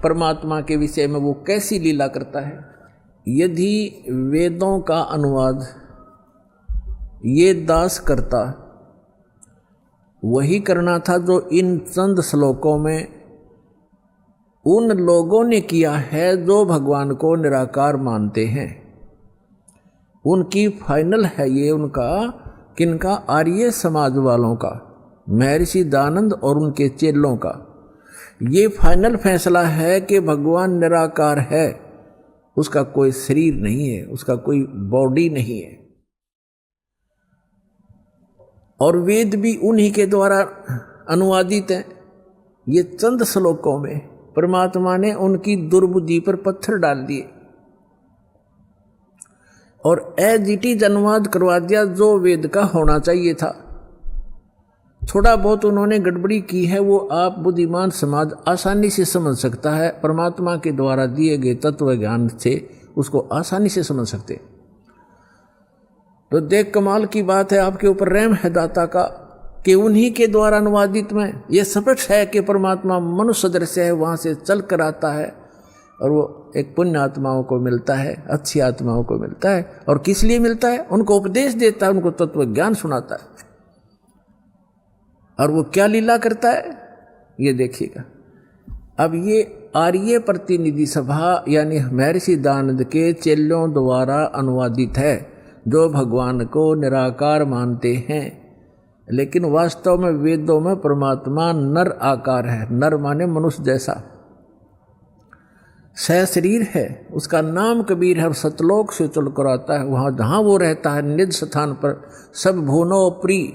परमात्मा के विषय में वो कैसी लीला करता है। यदि वेदों का अनुवाद ये दास करता, वही करना था जो इन चंद श्लोकों में उन लोगों ने किया है जो भगवान को निराकार मानते हैं। उनकी फाइनल है ये, उनका किनका, आर्य समाज वालों का, महर्षि दयानंद और उनके चेलों का ये फाइनल फैसला है कि भगवान निराकार है, उसका कोई शरीर नहीं है, उसका कोई बॉडी नहीं है। और वेद भी उन्हीं के द्वारा अनुवादित हैं। ये चंद श्लोकों में परमात्मा ने उनकी दुर्बुद्धि पर पत्थर डाल दिए और एज इट इज अनुवाद करवा दिया जो वेद का होना चाहिए था। थोड़ा बहुत उन्होंने गड़बड़ी की है, वो आप बुद्धिमान समाज आसानी से समझ सकता है। परमात्मा के द्वारा दिए गए तत्व ज्ञान से उसको आसानी से समझ सकते। तो देख, कमाल की बात है, आपके ऊपर रहम है दाता का कि उन्हीं के द्वारा अनुवादित में ये स्पष्ट है कि परमात्मा मनुष्य सदृश है, वहाँ से चल कर आता है और वो एक पुण्य आत्माओं को मिलता है, अच्छी आत्माओं को मिलता है। और किस लिए मिलता है? उनको उपदेश देता है, उनको तत्व ज्ञान सुनाता है। और वो क्या लीला करता है ये देखिएगा। अब ये आर्य प्रतिनिधि सभा यानी महर्षि दयानंद के चेलों द्वारा अनुवादित है, जो भगवान को निराकार मानते हैं। लेकिन वास्तव में वेदों में परमात्मा नर आकार है। नर माने मनुष्य जैसा, सशरीर है। उसका नाम कबीर है और सतलोक से चल कर आता है। वहाँ जहाँ वो रहता है निज स्थान पर, सब भुवनों प्री,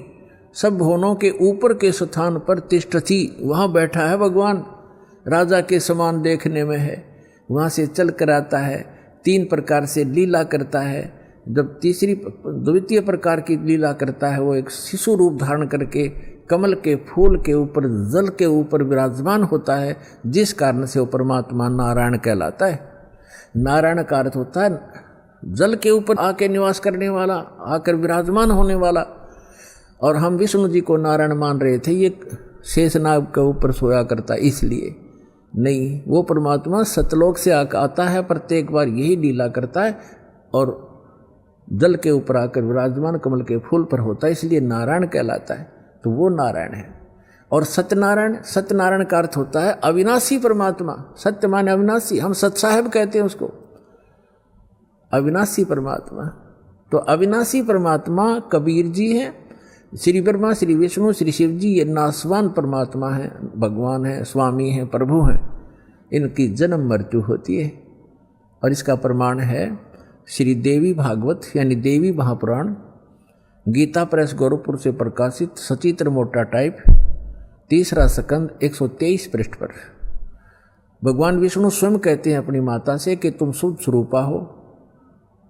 सब भुवनों के ऊपर के स्थान पर तिष्ठति, वहाँ बैठा है भगवान, राजा के समान देखने में है। वहाँ से चल कर आता है, 3 प्रकार से लीला करता है। जब द्वितीय प्रकार की लीला करता है, वो एक शिशु रूप धारण करके कमल के फूल के ऊपर, जल के ऊपर विराजमान होता है, जिस कारण से वो परमात्मा नारायण कहलाता है। नारायण का अर्थ होता है जल के ऊपर आके निवास करने वाला, आकर विराजमान होने वाला। और हम विष्णु जी को नारायण मान रहे थे, ये शेषनाग के ऊपर सोया करता, इसलिए नहीं, वो परमात्मा सतलोक से आता है, प्रत्येक बार यही लीला करता है और जल के ऊपर आकर विराजमान कमल के फूल पर होता है, इसलिए नारायण कहलाता है। तो वो नारायण है। और सत्यनारायण, सत्यनारायण का अर्थ होता है अविनाशी परमात्मा। सत्य माने अविनाशी, हम सत साहेब कहते हैं उसको, अविनाशी परमात्मा। तो अविनाशी परमात्मा कबीर जी हैं, श्री ब्रह्मा, श्री विष्णु, श्री शिव जी, ये नासवान परमात्मा हैं, भगवान हैं, स्वामी हैं, प्रभु हैं। इनकी जन्म मृत्यु होती है। और इसका प्रमाण है श्री देवी भागवत यानी देवी महापुराण, गीता प्रेस गोरखपुर से प्रकाशित, सचित्र मोटा टाइप, 3रा स्कंद 123 पृष्ठ पर। भगवान विष्णु स्वयं कहते हैं अपनी माता से कि तुम शुद्ध स्वरूपा हो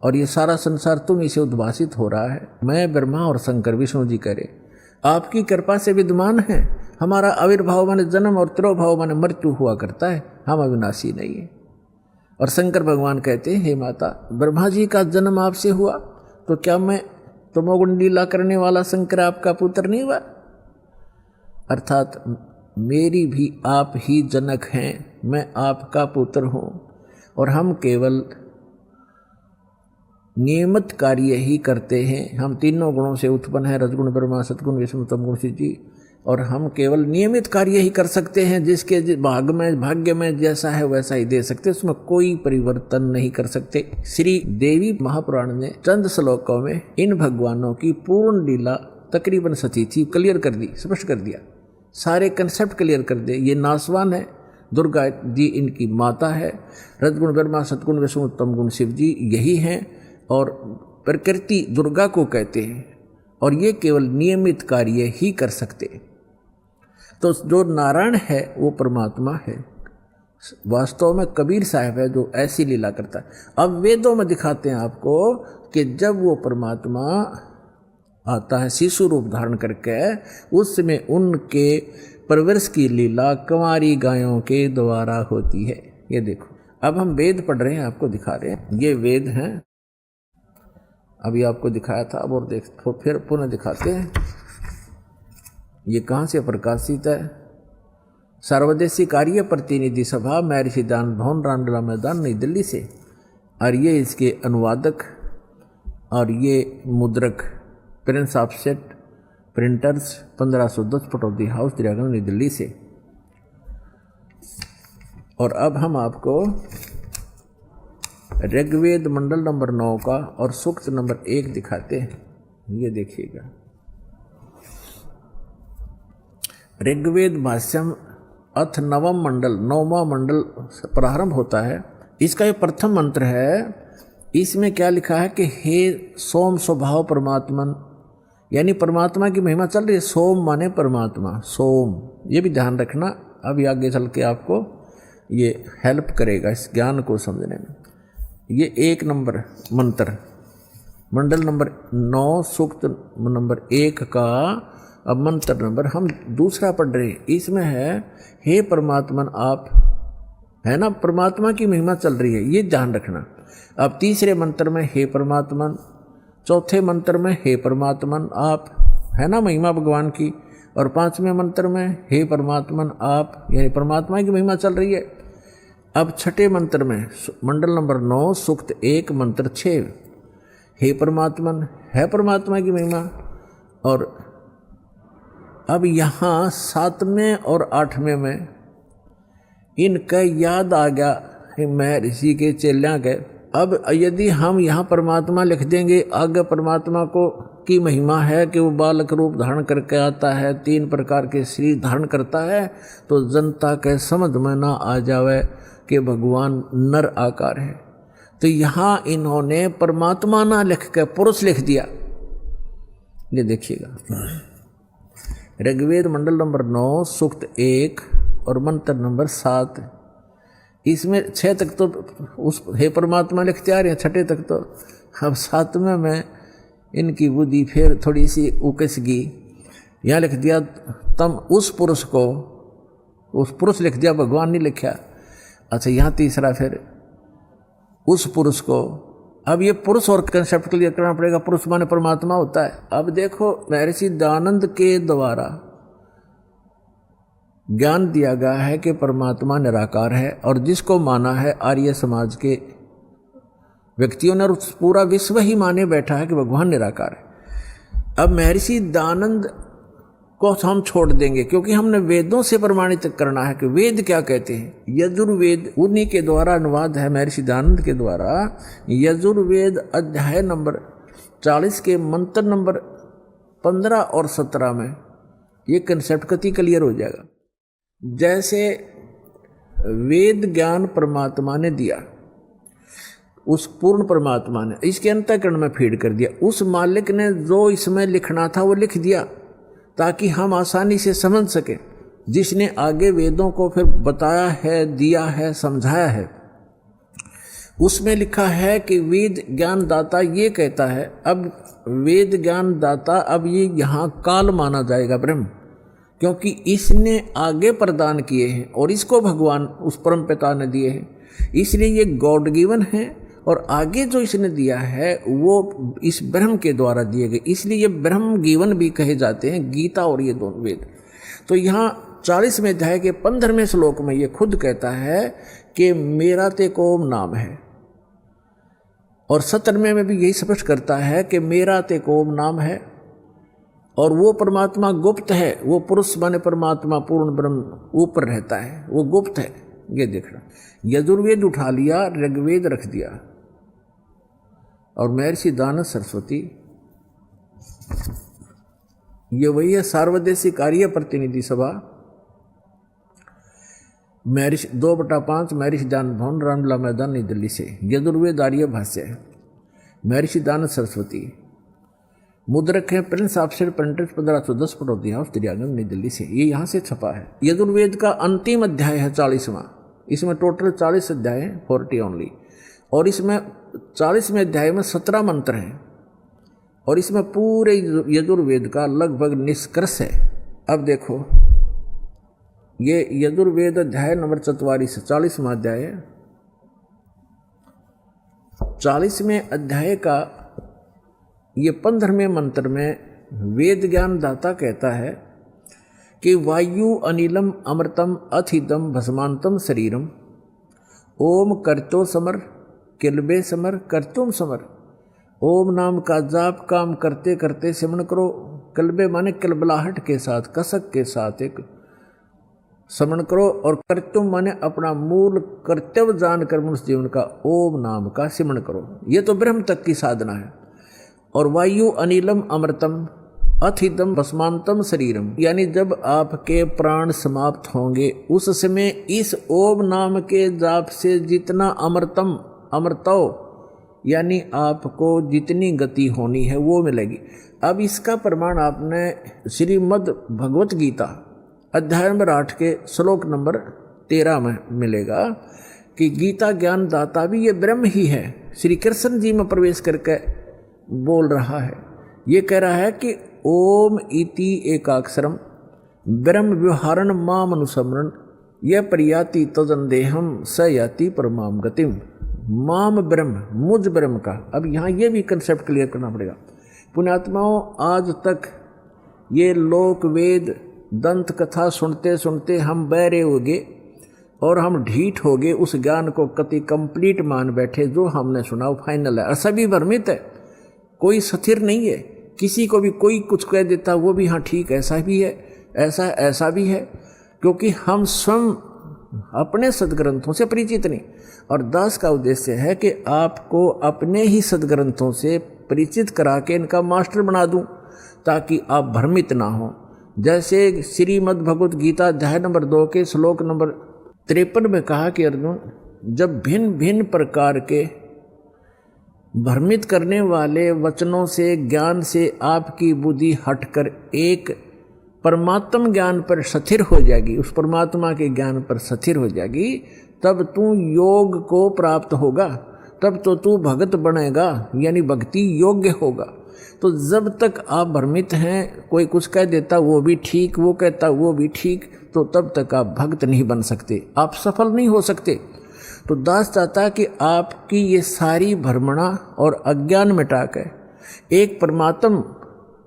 और ये सारा संसार तुम इसे उद्भासित हो रहा है। मैं ब्रह्मा और शंकर, विष्णु जी कह रहे, आपकी कृपा से विद्यमान है। हमारा आविर्भाव माने जन्म और तिरोभाव माने मृत्यु हुआ करता है, हम अविनाशी नहीं है। और शंकर भगवान कहते हैं, हे माता, ब्रह्मा जी का जन्म आपसे हुआ, तो क्या मैं तमोगुण लीला करने वाला शंकर आपका पुत्र नहीं हुआ? अर्थात मेरी भी आप ही जनक हैं, मैं आपका पुत्र हूँ और हम केवल नियमित कार्य ही करते हैं। हम तीनों गुणों से उत्पन्न हैं, रजगुण ब्रह्मा, सतगुण विष्णु, तमगुण शिव जी, और हम केवल नियमित कार्य ही कर सकते हैं। जिसके भाग्य में जैसा है वैसा ही दे सकते, उसमें कोई परिवर्तन नहीं कर सकते। श्री देवी महापुराण ने चंद श्लोकों में इन भगवानों की पूर्ण लीला तकरीबन सती थी क्लियर कर दी, स्पष्ट कर दिया, सारे कंसेप्ट क्लियर कर दे। ये नासवान है, दुर्गा जी इनकी माता है, रजगुण ब्रह्मा, सतगुण विष्णु, तमगुण शिव जी यही हैं, और प्रकृति दुर्गा को कहते हैं, और ये केवल नियमित कार्य ही कर सकते। तो जो नारायण है वो परमात्मा है, वास्तव में कबीर साहब है जो ऐसी लीला करता है। अब वेदों में दिखाते हैं आपको कि जब वो परमात्मा आता है शिशु रूप धारण करके, उस समय उनके परवरिश की लीला कंवारी गायों के द्वारा होती है। ये देखो, अब हम वेद पढ़ रहे हैं, आपको दिखा रहे हैं, ये वेद हैं। अभी आपको दिखाया था, अब और देख फिर पुनः दिखाते हैं। ये कहाँ से प्रकाशित है? सर्वदेशी कार्य प्रतिनिधि सभा, महर्षि दान भवन, रामलीला मैदान, नई दिल्ली से। और ये इसके अनुवादक और ये मुद्रक Prince offset printers 1510 Pataudi house, Daryaganj, नई दिल्ली से। और अब हम आपको ऋग्वेद मंडल नंबर 9 का और सूक्त नंबर 1 दिखाते हैं। ये देखिएगा, ऋग्वेद भाष्यम अथ नवम मंडल, 9वां मंडल प्रारंभ होता है। इसका ये प्रथम मंत्र है। इसमें क्या लिखा है कि हे सोम स्वभाव परमात्मन, यानी परमात्मा की महिमा चल रही है। सोम माने परमात्मा, सोम, ये भी ध्यान रखना, अभी आगे चल के आपको ये हेल्प करेगा इस ज्ञान को समझने में। ये 1 नंबर मंत्र, मंडल नंबर 9 सूक्त नंबर 1 का अब मंत्र नंबर हम दूसरा पढ़ रहे हैं। इसमें है हे परमात्मन आप, है ना, परमात्मा की महिमा चल रही है, ये ध्यान रखना। अब तीसरे मंत्र में हे परमात्मन, चौथे मंत्र में हे परमात्मन आप, है ना, महिमा भगवान की। और 5वें मंत्र में हे परमात्मन आप, यानी परमात्मा की महिमा चल रही है। अब छठे मंत्र में मंडल नंबर 9 सूक्त 1 मंत्र 6, हे परमात्मन, है परमात्मा की महिमा। और अब यहाँ 7वें और 8वें में इनका याद आ गया महर्षि के चेलियाँ के। अब यदि हम यहाँ परमात्मा लिख देंगे, आगे परमात्मा को की महिमा है कि वो बालक रूप धारण करके आता है, 3 प्रकार के शरीर धारण करता है, तो जनता के समझ में ना आ जावे कि भगवान नर आकार है। तो यहाँ इन्होंने परमात्मा ना लिख के पुरुष लिख दिया। ये देखिएगा, ऋग्वेद मंडल नंबर 9 सूक्त 1 और मंत्र नंबर 7, इसमें 6 तक तो उस हे परमात्मा लिखते आ रहे हैं, 6 तक तो। अब 7वें में इनकी बुद्धि फिर थोड़ी सी उकस गई, यहाँ लिख दिया तम उस पुरुष को, उस पुरुष लिख दिया, भगवान नहीं लिखा। अच्छा, यहाँ तीसरा फिर उस पुरुष को। अब ये पुरुष और कंसेप्ट क्लियर करना पड़ेगा, पुरुष माने परमात्मा होता है। अब देखो महर्षि दयानंद के द्वारा ज्ञान दिया गया है कि परमात्मा निराकार है, और जिसको माना है आर्य समाज के व्यक्तियों ने, और पूरा विश्व ही माने बैठा है कि भगवान निराकार है। अब महर्षि दयानंद को हम छोड़ देंगे, क्योंकि हमने वेदों से प्रमाणित करना है कि वेद क्या कहते हैं। यजुर्वेद उन्हीं के द्वारा अनुवाद है, महर्षि दयानंद के द्वारा। यजुर्वेद अध्याय नंबर 40 के मंत्र नंबर 15 और 17 में ये कंसेप्ट कति क्लियर हो जाएगा। जैसे वेद ज्ञान परमात्मा ने दिया, उस पूर्ण परमात्मा ने इसके अंतःकरण में फीड कर दिया। उस मालिक ने जो इसमें लिखना था वो लिख दिया, ताकि हम आसानी से समझ सकें। जिसने आगे वेदों को फिर बताया है, दिया है, समझाया है, उसमें लिखा है कि वेद ज्ञान दाता ये कहता है। अब वेद ज्ञान दाता, अब ये यहाँ काल माना जाएगा ब्रह्म, क्योंकि इसने आगे प्रदान किए हैं और इसको भगवान उस परम पिता ने दिए हैं, इसलिए ये गॉड गिवन है। और आगे जो इसने दिया है वो इस ब्रह्म के द्वारा दिए गए, इसलिए ये ब्रह्म गिवन भी कहे जाते हैं, गीता और ये दोनों वेद। तो यहाँ 40वें अध्याय के 15वें श्लोक में ये खुद कहता है कि मेरा ते कोम नाम है, और 17वें में भी यही स्पष्ट करता है कि मेरा ते कोम नाम है। और वो परमात्मा गुप्त है, वो पुरुष माने परमात्मा पूर्ण ब्रह्म ऊपर रहता है, वो गुप्त है। ये देखना, यजुर्वेद उठा लिया, ऋग्वेद रख दिया, और महर्षि दयानंद सरस्वती ये वही है। सार्वदेशी कार्य प्रतिनिधि सभा, महर्षि 2/5 महर्षि दयानंद भवन, रामलीला मैदान, नई दिल्ली से। यजुर्वेद आर्य भाष्य, महर्षि दयानंद सरस्वती। मुद्रक है Prince offset printers 1510 Pataudi house, Daryaganj, नई दिल्ली से। ये यहाँ से छपा है। यजुर्वेद का अंतिम अध्याय है 40वां। इसमें टोटल 40 अध्याय हैं, 40 ओनली। और इसमें 40वें अध्याय में 17 मंत्र हैं, और इसमें पूरे यजुर्वेद का लगभग निष्कर्ष है। अब देखो, ये यजुर्वेद अध्याय नंबर 44 40वां अध्याय है। 40वें अध्याय का ये 15वें मंत्र में वेद ज्ञान दाता कहता है कि वायु अनिलम अमृतम अथिदम भस्मांतम शरीरम। ओम करतो समर किलबे समर करतुम समर। ओम नाम का जाप काम करते करते सिमरण करो। कलबे माने कलबलाहट के साथ, कसक के साथ एक स्मरण करो। और कर्तुम माने अपना मूल कर्तव्य जानकर मनुष्य जीवन का ओम नाम का सिमरण करो। ये तो ब्रह्म तक की साधना है। और वायु अनिलम अमृतम अथिदम भस्मांतम शरीरम, यानी जब आपके प्राण समाप्त होंगे उस समय इस ओम नाम के जाप से जितना अमृतम अमृतो, यानी आपको जितनी गति होनी है वो मिलेगी। अब इसका प्रमाण आपने श्रीमद् भगवत गीता अध्याय नंबर 8 के श्लोक नंबर 13 में मिलेगा कि गीता ज्ञान दाता भी ये ब्रह्म ही है। श्री कृष्ण जी में प्रवेश करके बोल रहा है। ये कह रहा है कि ओम इति एकाक्षरम ब्रह्म व्यवहारण माम अनुस्मरण यह प्रयाति तजंदेहम स याति परमाम गतिम। माम ब्रह्म, मुझ ब्रह्म का। अब यहाँ ये भी कंसेप्ट क्लियर करना पड़ेगा। पुण्यात्माओं, आज तक ये लोक वेद दंत कथा सुनते सुनते हम बहरे हो गए और हम ढीठ हो गए, उस ज्ञान को कति कंप्लीट मान बैठे। जो हमने सुना वो फाइनल है और सभी भ्रमित है, कोई स्थिर नहीं है। किसी को भी कोई कुछ कह देता वो भी हाँ ठीक ऐसा भी है, ऐसा भी है, क्योंकि हम स्वयं अपने सदग्रंथों से परिचित नहीं। और दास का उद्देश्य है कि आपको अपने ही सदग्रंथों से परिचित करा के इनका मास्टर बना दूं ताकि आप भ्रमित ना हो। जैसे श्रीमद् भगवत गीता अध्याय नंबर 2 के श्लोक नंबर 53 में कहा कि अर्जुन, जब भिन्न भिन्न प्रकार के भ्रमित करने वाले वचनों से ज्ञान से आपकी बुद्धि हटकर एक परमात्म ज्ञान पर स्थिर हो जाएगी, उस परमात्मा के ज्ञान पर स्थिर हो जाएगी, तब तू योग को प्राप्त होगा, तब तो तू भगत बनेगा, यानी भक्ति योग्य होगा। तो जब तक आप भ्रमित हैं, कोई कुछ कह देता वो भी ठीक, वो कहता वो भी ठीक, तो तब तक आप भक्त नहीं बन सकते, आप सफल नहीं हो सकते। तो दास चाहता है कि आपकी ये सारी भ्रमणा और अज्ञान मिटाकर एक परमात्म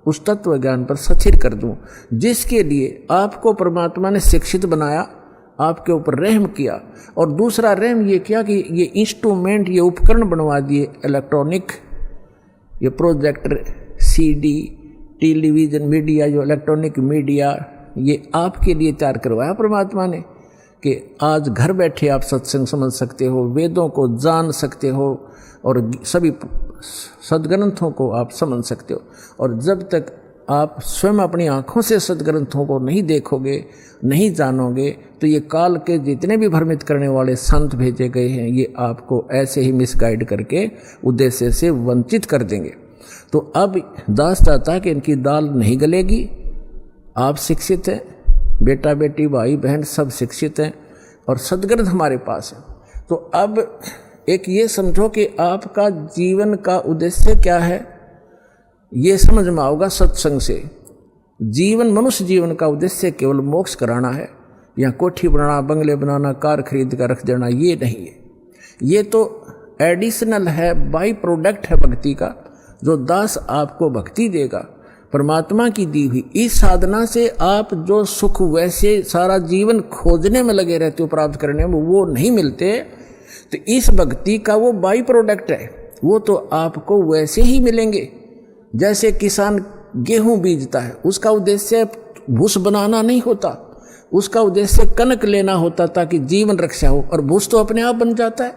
उस तत्व ज्ञान पर स्थिर कर दूं, जिसके लिए आपको परमात्मा ने शिक्षित बनाया, आपके ऊपर रहम किया। और दूसरा रहम ये किया कि ये इंस्ट्रूमेंट, ये उपकरण बनवा दिए इलेक्ट्रॉनिक, ये प्रोजेक्टर, सीडी, टेलीविज़न मीडिया, जो इलेक्ट्रॉनिक मीडिया, ये आपके लिए तैयार करवाया परमात्मा ने कि आज घर बैठे आप सत्संग समझ सकते हो, वेदों को जान सकते हो और सभी सदग्रंथों को आप समझ सकते हो। और जब तक आप स्वयं अपनी आँखों से सदग्रंथों को नहीं देखोगे, नहीं जानोगे, तो ये काल के जितने भी भ्रमित करने वाले संत भेजे गए हैं, ये आपको ऐसे ही मिसगाइड करके उद्देश्य से वंचित कर देंगे। तो अब दास चाहता है कि इनकी दाल नहीं गलेगी। आप शिक्षित हैं, बेटा बेटी भाई बहन सब शिक्षित हैं और सदग्रंथ हमारे पास है। तो अब एक ये समझो कि आपका जीवन का उद्देश्य क्या है, ये समझ में आओगा सत्संग से। जीवन, मनुष्य जीवन का उद्देश्य केवल मोक्ष कराना है, या कोठी बनाना, बंगले बनाना, कार खरीद कर रख देना, ये नहीं है। ये तो एडिशनल है, बाई प्रोडक्ट है भक्ति का, जो दास आपको भक्ति देगा परमात्मा की दी हुई। इस साधना से आप जो सुख वैसे सारा जीवन खोजने में लगे रहते हो, प्राप्त करने में, वो नहीं मिलते। तो इस भक्ति का वो बाई प्रोडक्ट है, वो तो आपको वैसे ही मिलेंगे। जैसे किसान गेहूं बीजता है, उसका उद्देश्य भूस बनाना नहीं होता, उसका उद्देश्य कनक लेना होता ताकि जीवन रक्षा हो। और भूस तो अपने आप बन जाता है,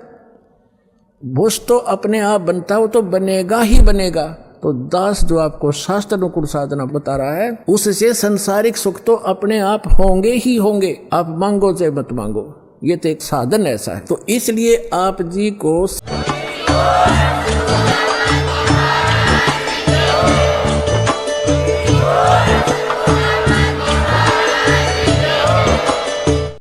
भूस तो अपने आप बनता हो, तो बनेगा ही बनेगा। तो दास जो आपको शास्त्र अनुकूल साधना बता रहा है, उससे संसारिक सुख तो अपने आप होंगे ही होंगे, आप मांगो चाहे मत मांगो। ये तो एक साधन ऐसा है। तो इसलिए आप जी को